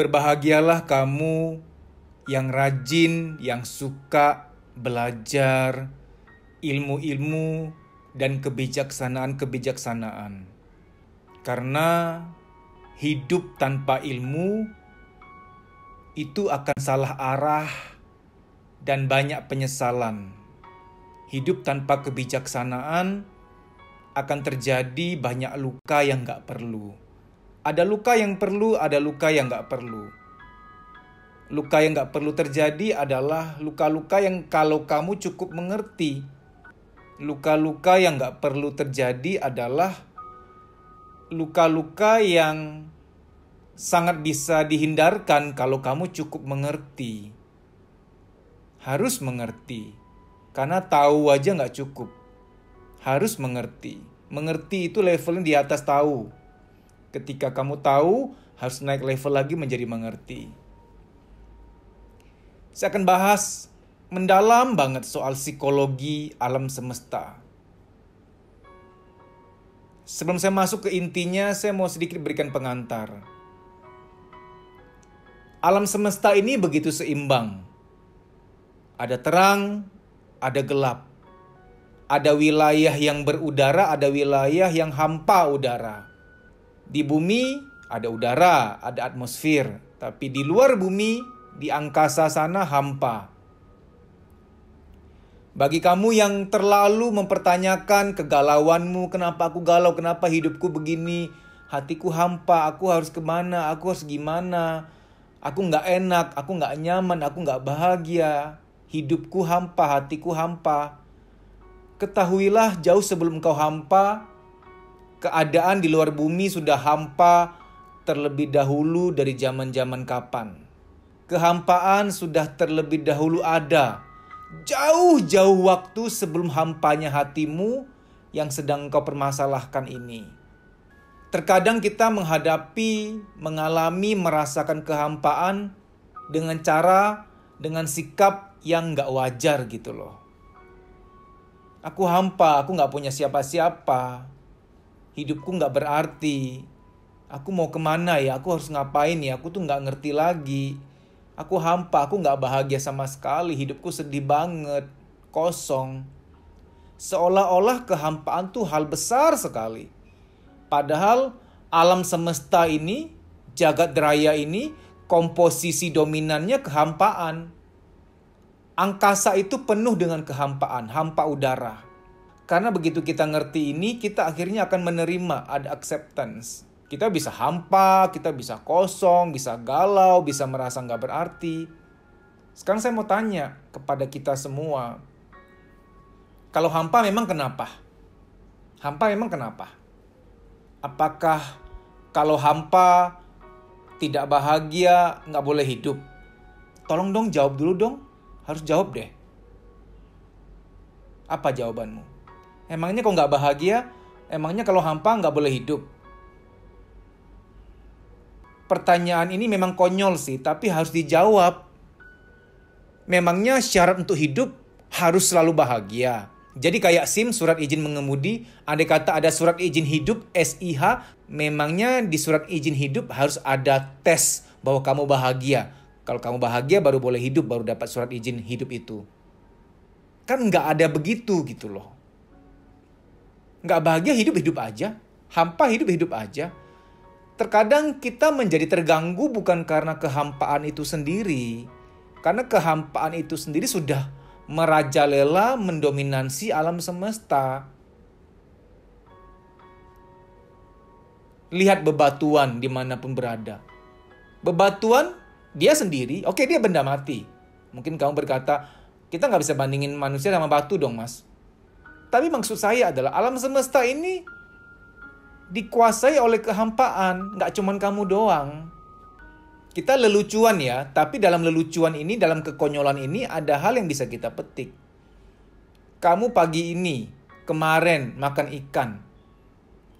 Berbahagialah kamu yang rajin, yang suka belajar ilmu-ilmu dan kebijaksanaan-kebijaksanaan. Karena hidup tanpa ilmu itu akan salah arah dan banyak penyesalan. Hidup tanpa kebijaksanaan akan terjadi banyak luka yang gak perlu. Ada luka yang perlu, ada luka yang gak perlu. Luka yang gak perlu terjadi adalah luka-luka yang kalau kamu cukup mengerti. Luka-luka yang gak perlu terjadi adalah luka-luka yang sangat bisa dihindarkan kalau kamu cukup mengerti. Harus mengerti. Karena tahu aja gak cukup. Harus mengerti. Mengerti itu levelnya di atas tahu. Ketika kamu tahu, harus naik level lagi menjadi mengerti. Saya akan bahas mendalam banget soal psikologi alam semesta. Sebelum saya masuk ke intinya, saya mau sedikit berikan pengantar. Alam semesta ini begitu seimbang. Ada terang, ada gelap. Ada wilayah yang berudara, ada wilayah yang hampa udara. Di bumi ada udara, ada atmosfer. Tapi di luar bumi, di angkasa sana hampa. Bagi kamu yang terlalu mempertanyakan kegalauanmu, kenapa aku galau, kenapa hidupku begini, hatiku hampa, aku harus kemana, aku harus gimana, aku gak enak, aku gak nyaman, aku gak bahagia, hidupku hampa, hatiku hampa. Ketahuilah jauh sebelum engkau hampa, keadaan di luar bumi sudah hampa terlebih dahulu dari zaman-zaman kapan. Kehampaan sudah terlebih dahulu ada. Jauh-jauh waktu sebelum hampanya hatimu yang sedang kau permasalahkan ini. Terkadang kita mengalami, merasakan kehampaan dengan sikap yang gak wajar gitu loh. Aku hampa, aku gak punya siapa-siapa. Hidupku gak berarti. Aku mau kemana ya? Aku harus ngapain ya? Aku tuh gak ngerti lagi. Aku hampa, aku gak bahagia sama sekali. Hidupku sedih banget, kosong. Seolah-olah kehampaan tuh hal besar sekali. Padahal alam semesta ini, jagat raya ini, komposisi dominannya kehampaan. Angkasa itu penuh dengan kehampaan, hampa udara. Karena begitu kita ngerti ini, kita akhirnya akan menerima, ada acceptance. Kita bisa hampa, kita bisa kosong, bisa galau, bisa merasa nggak berarti. Sekarang saya mau tanya kepada kita semua. Kalau hampa memang kenapa? Hampa memang kenapa? Apakah kalau hampa tidak bahagia, nggak boleh hidup? Tolong dong jawab dulu dong. Harus jawab deh. Apa jawabanmu? Emangnya kalau nggak bahagia, emangnya kalau hampa nggak boleh hidup? Pertanyaan ini memang konyol sih, tapi harus dijawab. Memangnya syarat untuk hidup harus selalu bahagia? Jadi kayak SIM, surat izin mengemudi, andai kata ada surat izin hidup, SIH, memangnya di surat izin hidup harus ada tes bahwa kamu bahagia. Kalau kamu bahagia baru boleh hidup, baru dapat surat izin hidup itu. Kan nggak ada begitu gitu loh. Nggak bahagia hidup-hidup aja. Hampa hidup-hidup aja. Terkadang kita menjadi terganggu bukan karena kehampaan itu sendiri. Karena kehampaan itu sendiri sudah merajalela mendominasi alam semesta. Lihat bebatuan dimanapun berada. Bebatuan dia sendiri, oke dia benda mati. Mungkin kamu berkata, kita nggak bisa bandingin manusia sama batu dong mas. Tapi maksud saya adalah alam semesta ini dikuasai oleh kehampaan. Nggak cuman kamu doang. Kita lelucuan ya, tapi dalam lelucuan ini, dalam kekonyolan ini ada hal yang bisa kita petik. Kamu pagi ini, kemarin makan ikan.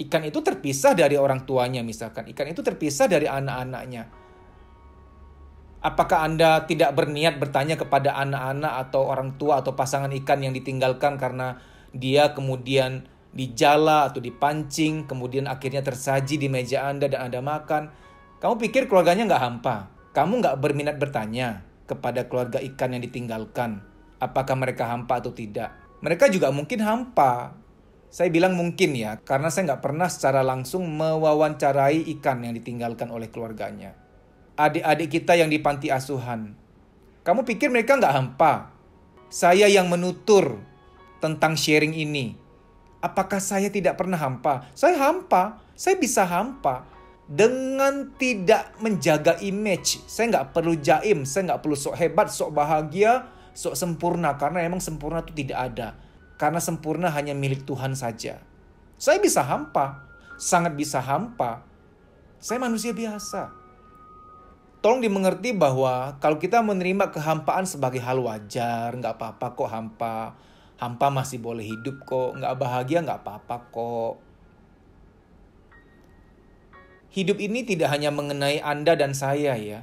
Ikan itu terpisah dari orang tuanya misalkan. Ikan itu terpisah dari anak-anaknya. Apakah Anda tidak berniat bertanya kepada anak-anak atau orang tua atau pasangan ikan yang ditinggalkan karena dia kemudian dijala atau dipancing, kemudian akhirnya tersaji di meja Anda dan Anda makan. Kamu pikir keluarganya nggak hampa? Kamu nggak berminat bertanya kepada keluarga ikan yang ditinggalkan, apakah mereka hampa atau tidak? Mereka juga mungkin hampa. Saya bilang mungkin ya, karena saya nggak pernah secara langsung mewawancarai ikan yang ditinggalkan oleh keluarganya. Adik-adik kita yang di panti asuhan. Kamu pikir mereka nggak hampa? Saya yang menutur tentang sharing ini. Apakah saya tidak pernah hampa? Saya hampa. Saya bisa hampa. Dengan tidak menjaga image. Saya nggak perlu jaim. Saya nggak perlu sok hebat, sok bahagia, sok sempurna. Karena emang sempurna itu tidak ada. Karena sempurna hanya milik Tuhan saja. Saya bisa hampa. Sangat bisa hampa. Saya manusia biasa. Tolong dimengerti bahwa kalau kita menerima kehampaan sebagai hal wajar, nggak apa-apa kok hampa. Hampa masih boleh hidup kok. Nggak bahagia nggak apa-apa kok. Hidup ini tidak hanya mengenai Anda dan saya ya.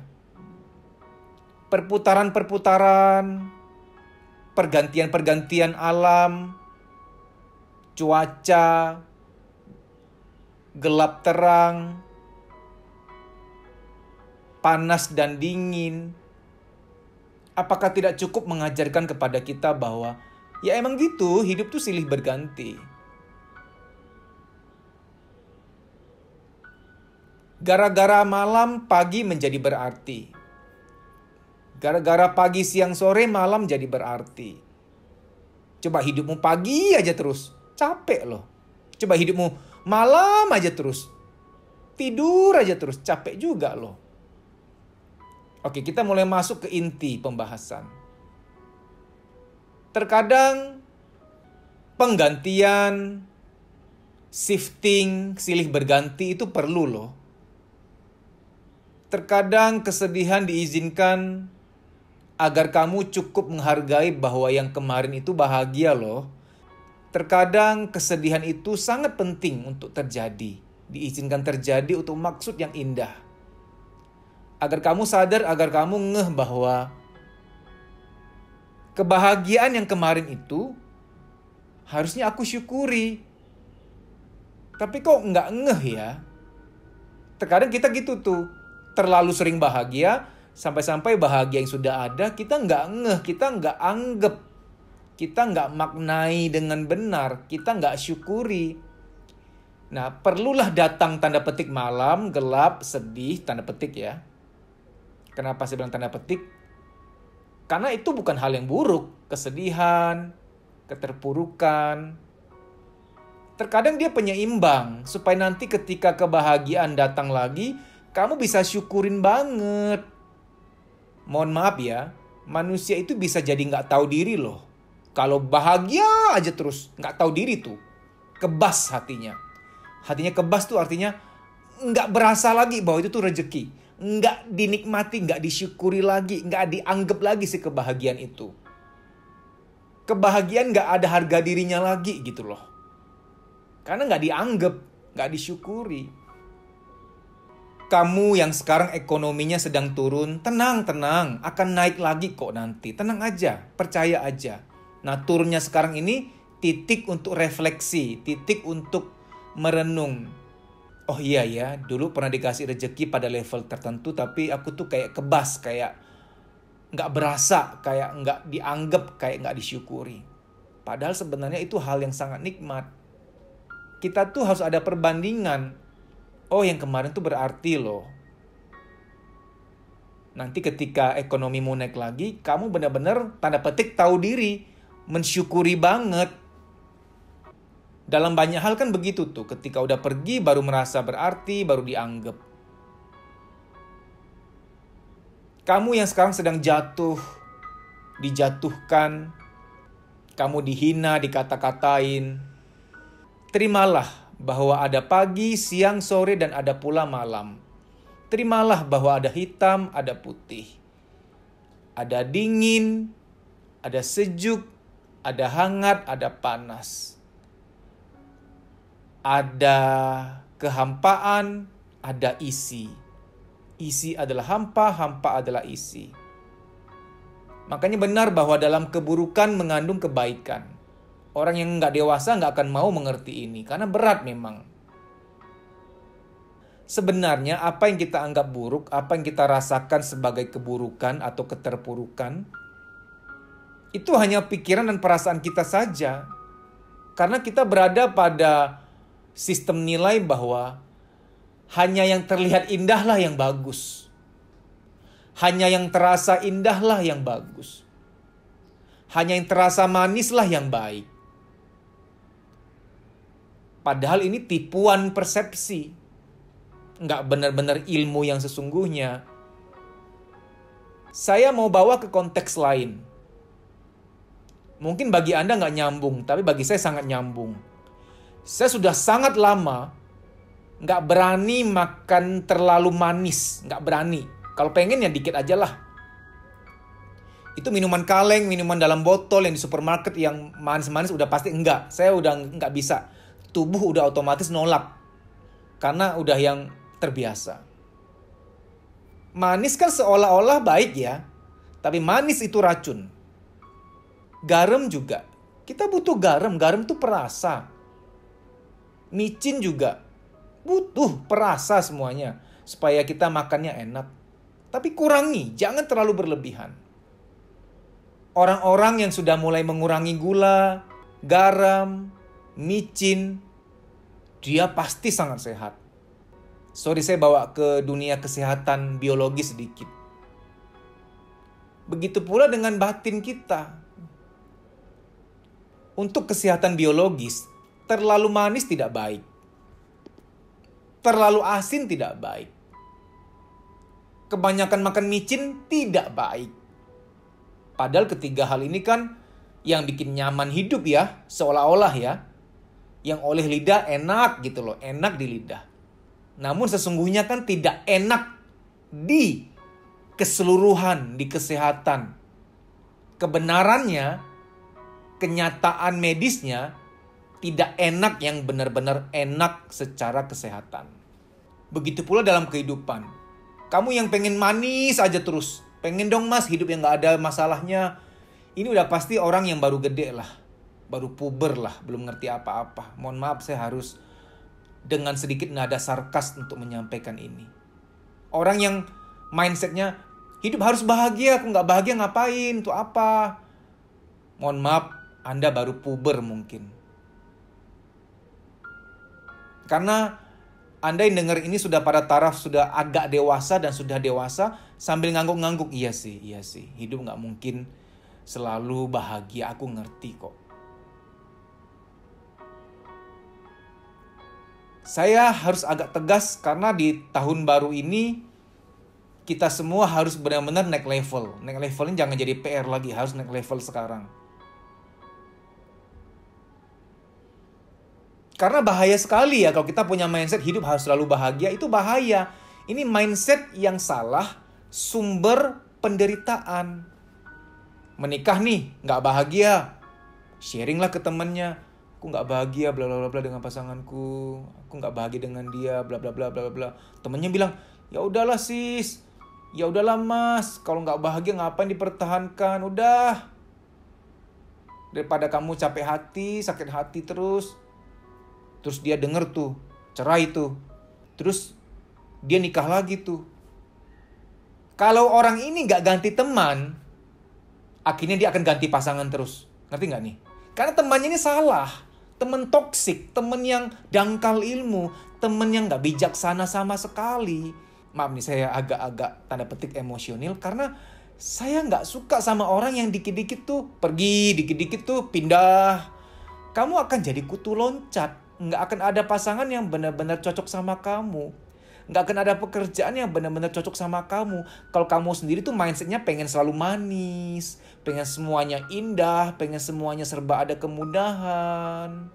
Perputaran-perputaran, pergantian-pergantian alam, cuaca, gelap terang, panas dan dingin. Apakah tidak cukup mengajarkan kepada kita bahwa ya emang gitu, hidup tuh silih berganti. Gara-gara malam pagi menjadi berarti. Gara-gara pagi, siang, sore, malam jadi berarti. Coba hidupmu pagi aja terus. Capek loh. Coba hidupmu malam aja terus. Tidur aja terus. Capek juga loh. Oke, kita mulai masuk ke inti pembahasan. Terkadang penggantian, shifting, silih berganti itu perlu loh. Terkadang kesedihan diizinkan agar kamu cukup menghargai bahwa yang kemarin itu bahagia loh. Terkadang kesedihan itu sangat penting untuk terjadi. Diizinkan terjadi untuk maksud yang indah. Agar kamu sadar, agar kamu ngeh bahwa kebahagiaan yang kemarin itu harusnya aku syukuri. Tapi kok nggak ngeh ya? Terkadang kita gitu tuh. Terlalu sering bahagia, sampai-sampai bahagia yang sudah ada, kita nggak ngeh, kita nggak anggap, kita nggak maknai dengan benar, kita nggak syukuri. Nah, perlulah datang tanda petik malam, gelap, sedih, tanda petik ya. Kenapa saya bilang tanda petik? Karena itu bukan hal yang buruk, kesedihan, keterpurukan. Terkadang dia penyeimbang, supaya nanti ketika kebahagiaan datang lagi, kamu bisa syukurin banget. Mohon maaf ya, manusia itu bisa jadi nggak tahu diri loh. Kalau bahagia aja terus, nggak tahu diri tuh. Kebas hatinya. Hatinya kebas tuh artinya nggak berasa lagi bahwa itu tuh rezeki. Nggak dinikmati, nggak disyukuri lagi, nggak dianggap lagi si kebahagiaan itu. Kebahagiaan nggak ada harga dirinya lagi gitu loh. Karena nggak dianggap, nggak disyukuri. Kamu yang sekarang ekonominya sedang turun, tenang, akan naik lagi kok nanti. Tenang aja, percaya aja. Nah, turunnya sekarang ini titik untuk refleksi, titik untuk merenung. Oh iya ya, dulu pernah dikasih rezeki pada level tertentu, tapi aku tuh kayak kebas, kayak nggak berasa, kayak nggak dianggap, kayak nggak disyukuri. Padahal sebenarnya itu hal yang sangat nikmat. Kita tuh harus ada perbandingan. Oh, yang kemarin tuh berarti loh. Nanti ketika ekonomimu naik lagi, kamu benar-benar tanda petik tahu diri, mensyukuri banget. Dalam banyak hal kan begitu tuh, ketika udah pergi baru merasa berarti, baru dianggap. Kamu yang sekarang sedang jatuh, dijatuhkan, kamu dihina, dikata-katain, terimalah bahwa ada pagi, siang, sore, dan ada pula malam. Terimalah bahwa ada hitam, ada putih. Ada dingin, ada sejuk, ada hangat, ada panas. Ada kehampaan, ada isi. Isi adalah hampa, hampa adalah isi. Makanya benar bahwa dalam keburukan mengandung kebaikan. Orang yang nggak dewasa nggak akan mau mengerti ini, karena berat memang. Sebenarnya apa yang kita anggap buruk, apa yang kita rasakan sebagai keburukan atau keterpurukan, itu hanya pikiran dan perasaan kita saja. Karena kita berada pada sistem nilai bahwa hanya yang terlihat indahlah yang bagus. Hanya yang terasa indahlah yang bagus. Hanya yang terasa manislah yang baik. Padahal ini tipuan persepsi. Nggak benar-benar ilmu yang sesungguhnya. Saya mau bawa ke konteks lain. Mungkin bagi Anda nggak nyambung, tapi bagi saya sangat nyambung. Saya sudah sangat lama nggak berani makan terlalu manis. Nggak berani. Kalau pengen ya dikit aja lah. Itu minuman kaleng, minuman dalam botol yang di supermarket yang manis-manis udah pasti enggak. Saya udah nggak bisa. Tubuh udah otomatis nolak. Karena udah yang terbiasa. Manis kan seolah-olah baik ya. Tapi manis itu racun. Garam juga. Kita butuh garam. Garam itu perasa. Micin juga. Butuh perasa semuanya. Supaya kita makannya enak. Tapi kurangi. Jangan terlalu berlebihan. Orang-orang yang sudah mulai mengurangi gula, garam, micin, dia pasti sangat sehat. Sorry, saya bawa ke dunia kesehatan biologi sedikit. Begitu pula dengan batin kita. Untuk kesehatan biologis, terlalu manis tidak baik. Terlalu asin tidak baik. Kebanyakan makan micin tidak baik. Padahal ketiga hal ini kan yang bikin nyaman hidup ya, seolah-olah ya. Yang oleh lidah enak gitu loh, enak di lidah. Namun sesungguhnya kan tidak enak di keseluruhan, di kesehatan. Kebenarannya, kenyataan medisnya tidak enak yang benar-benar enak secara kesehatan. Begitu pula dalam kehidupan. Kamu yang pengen manis aja terus. Pengen dong mas hidup yang gak ada masalahnya. Ini udah pasti orang yang baru gede lah. Baru puber lah, belum ngerti apa-apa. Mohon maaf saya harus dengan sedikit nada sarkas untuk menyampaikan ini. Orang yang mindsetnya hidup harus bahagia, aku nggak bahagia ngapain, untuk apa? Mohon maaf, Anda baru puber mungkin. Karena Anda yang dengar ini sudah pada taraf sudah agak dewasa dan sudah dewasa sambil ngangguk-ngangguk. Iya sih, hidup nggak mungkin selalu bahagia, aku ngerti kok. Saya harus agak tegas karena di tahun baru ini kita semua harus benar-benar naik level. Naik level ini jangan jadi PR lagi, harus naik level sekarang. Karena bahaya sekali ya kalau kita punya mindset hidup harus selalu bahagia, itu bahaya. Ini mindset yang salah, sumber penderitaan. Menikah nih, nggak bahagia. Sharing lah ke temannya. Aku nggak bahagia bla bla bla dengan pasanganku, aku nggak bahagia dengan dia bla bla bla bla bla. Temennya bilang, ya udahlah sis, ya udahlah mas, kalau nggak bahagia ngapain dipertahankan, udah daripada kamu capek hati, sakit hati terus dia denger tuh cerai tuh, terus dia nikah lagi tuh. Kalau orang ini nggak ganti teman, akhirnya dia akan ganti pasangan terus, ngerti nggak nih? Karena temannya ini salah. Teman toksik, teman yang dangkal ilmu, teman yang gak bijaksana sama sekali. Maaf nih saya agak-agak tanda petik emosional karena saya gak suka sama orang yang dikit-dikit tuh pergi, dikit-dikit tuh pindah. Kamu akan jadi kutu loncat. Gak akan ada pasangan yang benar-benar cocok sama kamu. Gak akan ada pekerjaan yang benar-benar cocok sama kamu. Kalau kamu sendiri tuh mindsetnya pengen selalu manis, pengen semuanya indah, pengen semuanya serba ada kemudahan.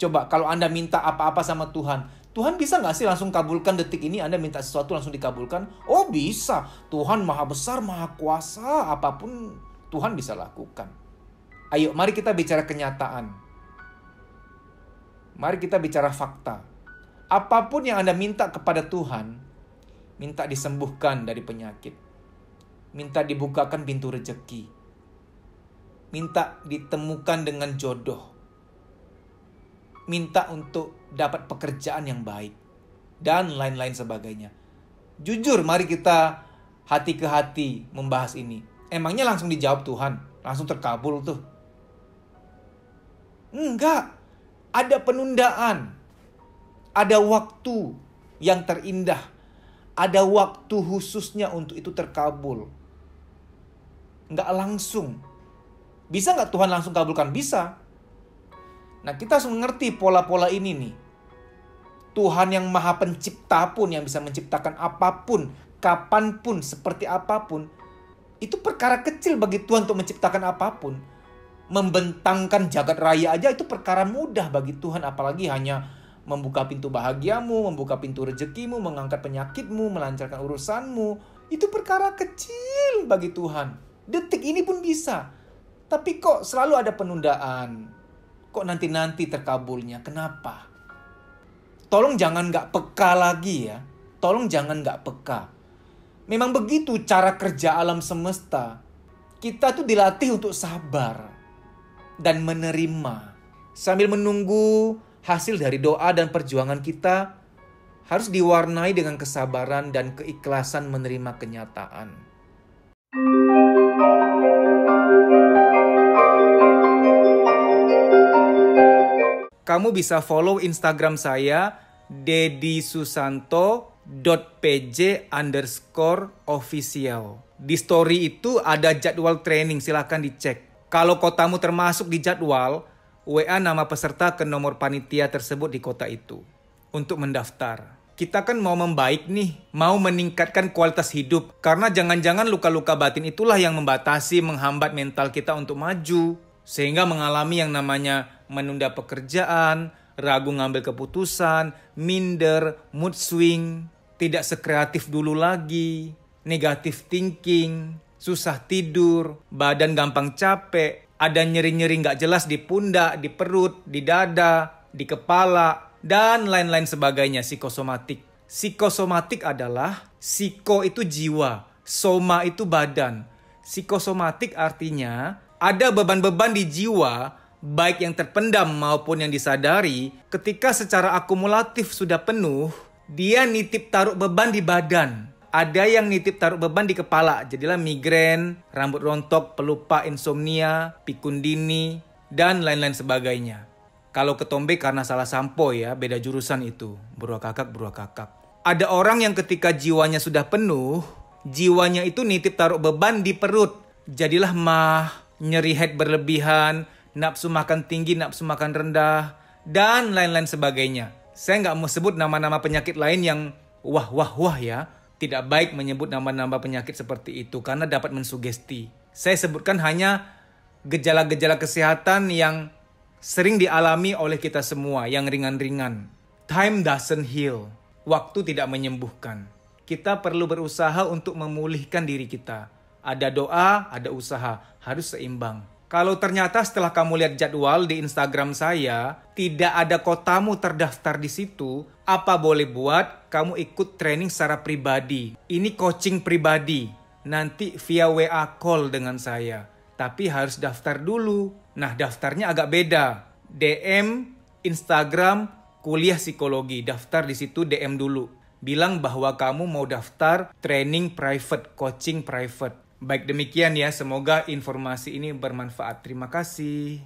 Coba kalau Anda minta apa-apa sama Tuhan, Tuhan bisa gak sih langsung kabulkan detik ini Anda minta sesuatu langsung dikabulkan? Oh bisa, Tuhan maha besar, maha kuasa, apapun Tuhan bisa lakukan. Ayo mari kita bicara kenyataan. Mari kita bicara fakta. Apapun yang Anda minta kepada Tuhan, minta disembuhkan dari penyakit. Minta dibukakan pintu rezeki. Minta ditemukan dengan jodoh. Minta untuk dapat pekerjaan yang baik. dan lain-lain sebagainya. Jujur, mari kita hati ke hati membahas ini. Emangnya langsung dijawab Tuhan? Langsung terkabul tuh? Enggak. Ada penundaan. Ada waktu yang terindah. Ada waktu khususnya untuk itu terkabul. Enggak langsung. Bisa nggak Tuhan langsung kabulkan? Bisa. Nah, kita harus mengerti pola-pola ini nih. Tuhan yang Maha Pencipta pun yang bisa menciptakan apapun, kapanpun, seperti apapun. Itu perkara kecil bagi Tuhan untuk menciptakan apapun. Membentangkan jagat raya aja itu perkara mudah bagi Tuhan. Apalagi hanya membuka pintu bahagiamu, membuka pintu rezekimu, mengangkat penyakitmu, melancarkan urusanmu. Itu perkara kecil bagi Tuhan. Detik ini pun bisa. Tapi kok selalu ada penundaan? Kok nanti-nanti terkabulnya? Kenapa? Tolong jangan nggak peka lagi ya. Tolong jangan nggak peka. Memang begitu cara kerja alam semesta. Kita tuh dilatih untuk sabar dan menerima. Sambil menunggu hasil dari doa dan perjuangan kita harus diwarnai dengan kesabaran dan keikhlasan menerima kenyataan. Kamu bisa follow Instagram saya deddysusanto.pj_official. Di story itu ada jadwal training, silahkan dicek. Kalau kotamu termasuk di jadwal, WA nama peserta ke nomor panitia tersebut di kota itu untuk mendaftar. Kita kan mau membaik nih, mau meningkatkan kualitas hidup. Karena jangan-jangan luka-luka batin itulah yang membatasi, menghambat mental kita untuk maju. Sehingga mengalami yang namanya menunda pekerjaan, ragu ngambil keputusan, minder, mood swing, tidak sekreatif dulu lagi, negatif thinking, susah tidur, badan gampang capek, ada nyeri-nyeri nggak jelas di pundak, di perut, di dada, di kepala, dan lain-lain sebagainya, psikosomatik. Psikosomatik adalah, psiko itu jiwa, soma itu badan. Psikosomatik artinya ada beban-beban di jiwa, baik yang terpendam maupun yang disadari, ketika secara akumulatif sudah penuh, dia nitip taruh beban di badan. Ada yang nitip taruh beban di kepala, jadilah migrain, rambut rontok, pelupa, insomnia, pikun dini, dan lain-lain sebagainya. Kalau ketombe karena salah sampo ya, beda jurusan itu. Beruah kakak. Ada orang yang ketika jiwanya sudah penuh, jiwanya itu nitip taruh beban di perut. Jadilah mah, nyeri head berlebihan, nafsu makan tinggi, nafsu makan rendah, dan lain-lain sebagainya. Saya nggak mau sebut nama-nama penyakit lain yang wah ya. Tidak baik menyebut nama-nama penyakit seperti itu karena dapat mensugesti. Saya sebutkan hanya gejala-gejala kesehatan yang sering dialami oleh kita semua, yang ringan-ringan. Time doesn't heal. Waktu tidak menyembuhkan. Kita perlu berusaha untuk memulihkan diri kita. Ada doa, ada usaha. Harus seimbang. Kalau ternyata setelah kamu lihat jadwal di Instagram saya, tidak ada kotamu terdaftar di situ, apa boleh buat kamu ikut training secara pribadi. Ini coaching pribadi. Nanti via WA call dengan saya. Tapi harus daftar dulu. Nah, daftarnya agak beda. DM, Instagram, kuliah psikologi. Daftar di situ DM dulu. Bilang bahwa kamu mau daftar training private, coaching private. Baik demikian ya, semoga informasi ini bermanfaat. Terima kasih.